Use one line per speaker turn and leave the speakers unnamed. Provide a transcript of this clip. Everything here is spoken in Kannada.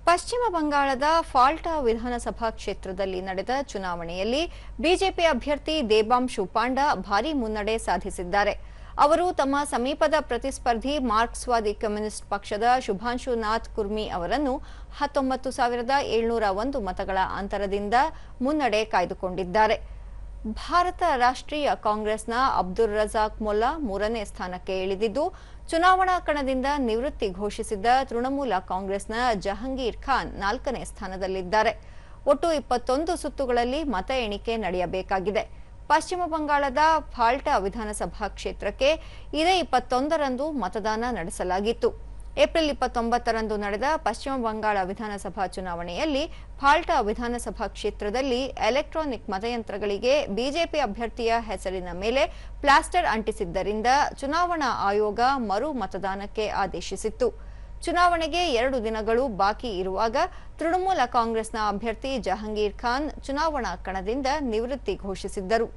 ಪಶ್ಚಿಮ ಬಂಗಾಳದ ಫಾಲ್ಟಾ ವಿಧಾನಸಭಾ ಕ್ಷೇತ್ರದಲ್ಲಿ ನಡೆದ ಚುನಾವಣೆಯಲ್ಲಿ ಬಿಜೆಪಿ ಅಭ್ಯರ್ಥಿ ದೇಬಾಂಶು ಪಾಂಡ ಭಾರೀ ಮುನ್ನಡೆ ಸಾಧಿಸಿದ್ದಾರೆ. ಅವರು ತಮ್ಮ ಸಮೀಪದ ಪ್ರತಿಸ್ಪರ್ಧಿ ಮಾರ್ಕ್ಸ್ವಾದಿ ಕಮ್ಯುನಿಸ್ಟ್ ಪಕ್ಷದ ಶುಭಾಂಶು ನಾಥ್ ಕುರ್ಮಿ ಅವರನ್ನು 19,701 ಮತಗಳ ಅಂತರದಿಂದ ಮುನ್ನಡೆ ಕಾಯ್ದುಕೊಂಡಿದ್ದಾರೆ. ಭಾರತ ರಾಷ್ಟ್ರೀಯ ಕಾಂಗ್ರೆಸ್ನ ಅಬ್ದುಲ್ ರಜಾಕ್ ಮೊಲ್ಲಾ ಮೂರನೇ ಸ್ಥಾನಕ್ಕೆ ಇಳಿದಿದ್ದು, ಚುನಾವಣಾ ಕಣದಿಂದ ನಿವೃತ್ತಿ ಘೋಷಿಸಿದ್ದ ತೃಣಮೂಲ ಕಾಂಗ್ರೆಸ್ನ ಜಹಂಗೀರ್ ಖಾನ್ 4ನೇ ಸ್ಥಾನದಲ್ಲಿದ್ದಾರೆ. ಒಟ್ಟು 21 ಸುತ್ತುಗಳಲ್ಲಿ ಮತ ಎಣಿಕೆ ನಡೆಯಬೇಕಾಗಿದೆ. ಪಶ್ಚಿಮ ಬಂಗಾಳದ ಫಾಲ್ಟಾ ವಿಧಾನಸಭಾ ಕ್ಷೇತ್ರಕ್ಕೆ ಇದೇ 21ರಂದು ಮತದಾನ ನಡೆಸಲಾಗಿತ್ತು. ಏಪ್ರಿಲ್ 29ರಂದು ನಡೆದ ಪಶ್ಚಿಮ ಬಂಗಾಳ ವಿಧಾನಸಭಾ ಚುನಾವಣೆಯಲ್ಲಿ ಫಾಲ್ಟಾ ವಿಧಾನಸಭಾ ಕ್ಷೇತ್ರದಲ್ಲಿ ಎಲೆಕ್ಟ್ರಾನಿಕ್ ಮತಯಂತ್ರಗಳಿಗೆ ಬಿಜೆಪಿ ಅಭ್ಯರ್ಥಿಯ ಹೆಸರಿನ ಮೇಲೆ ಪ್ಲಾಸ್ಟರ್ ಅಂಟಿಸಿದ್ದರಿಂದ ಚುನಾವಣಾ ಆಯೋಗ ಮರು ಮತದಾನಕ್ಕೆ ಆದೇಶಿಸಿತ್ತು. ಚುನಾವಣೆಗೆ 2 ದಿನಗಳು ಬಾಕಿ ಇರುವಾಗ ತೃಣಮೂಲ ಕಾಂಗ್ರೆಸ್ನ ಅಭ್ಯರ್ಥಿ ಜಹಂಗೀರ್ ಖಾನ್ ಚುನಾವಣಾ ಕಣದಿಂದ ನಿವೃತ್ತಿ ಘೋಷಿಸಿದ್ದರು.